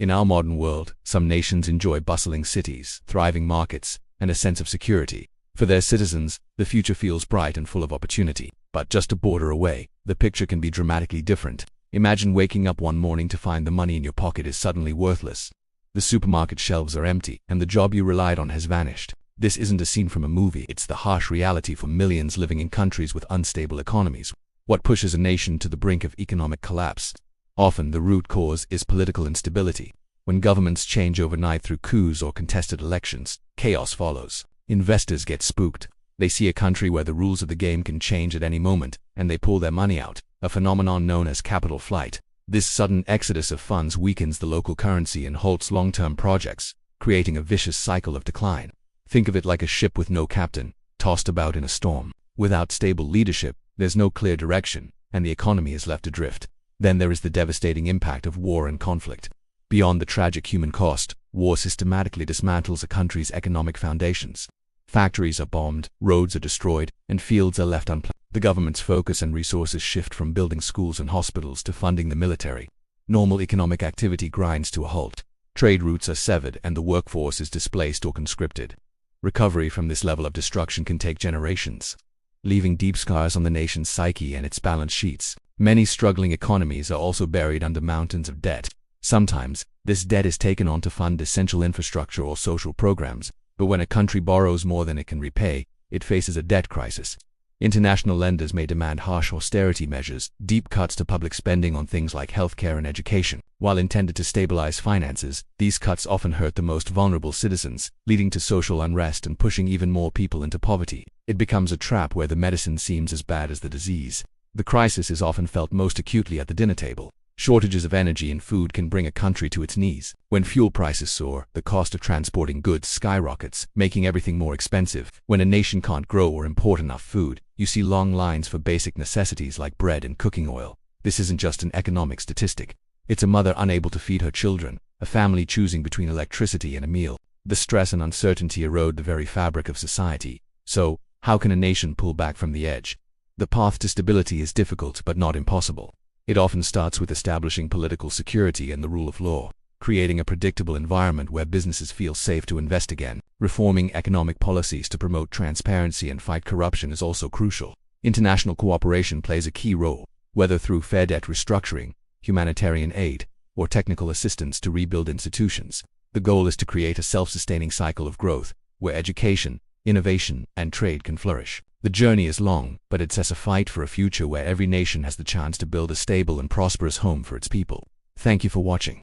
In our modern world, some nations enjoy bustling cities, thriving markets, and a sense of security. For their citizens, the future feels bright and full of opportunity. But just a border away, the picture can be dramatically different. Imagine waking up one morning to find the money in your pocket is suddenly worthless. The supermarket shelves are empty, and the job you relied on has vanished. This isn't a scene from a movie, it's the harsh reality for millions living in countries with unstable economies. What pushes a nation to the brink of economic collapse? Often the root cause is political instability. When governments change overnight through coups or contested elections, chaos follows. Investors get spooked. They see a country where the rules of the game can change at any moment, and they pull their money out, a phenomenon known as capital flight. This sudden exodus of funds weakens the local currency and halts long-term projects, creating a vicious cycle of decline. Think of it like a ship with no captain, tossed about in a storm. Without stable leadership, there's no clear direction, and the economy is left adrift. Then there is the devastating impact of war and conflict. Beyond the tragic human cost, war systematically dismantles a country's economic foundations. Factories are bombed, roads are destroyed, and fields are left unplowed. The government's focus and resources shift from building schools and hospitals to funding the military. Normal economic activity grinds to a halt. Trade routes are severed and the workforce is displaced or conscripted. Recovery from this level of destruction can take generations, leaving deep scars on the nation's psyche and its balance sheets. Many struggling economies are also buried under mountains of debt. Sometimes, this debt is taken on to fund essential infrastructure or social programs, but when a country borrows more than it can repay, it faces a debt crisis. International lenders may demand harsh austerity measures, deep cuts to public spending on things like healthcare and education. While intended to stabilize finances, these cuts often hurt the most vulnerable citizens, leading to social unrest and pushing even more people into poverty. It becomes a trap where the medicine seems as bad as the disease. The crisis is often felt most acutely at the dinner table. Shortages of energy and food can bring a country to its knees. When fuel prices soar, the cost of transporting goods skyrockets, making everything more expensive. When a nation can't grow or import enough food, you see long lines for basic necessities like bread and cooking oil. This isn't just an economic statistic. It's a mother unable to feed her children, a family choosing between electricity and a meal. The stress and uncertainty erode the very fabric of society. So, how can a nation pull back from the edge? The path to stability is difficult but not impossible. It often starts with establishing political security and the rule of law, creating a predictable environment where businesses feel safe to invest again. Reforming economic policies to promote transparency and fight corruption is also crucial. International cooperation plays a key role, whether through fair debt restructuring, humanitarian aid, or technical assistance to rebuild institutions. The goal is to create a self-sustaining cycle of growth, where education, innovation, and trade can flourish. The journey is long, but it's a fight for a future where every nation has the chance to build a stable and prosperous home for its people. Thank you for watching.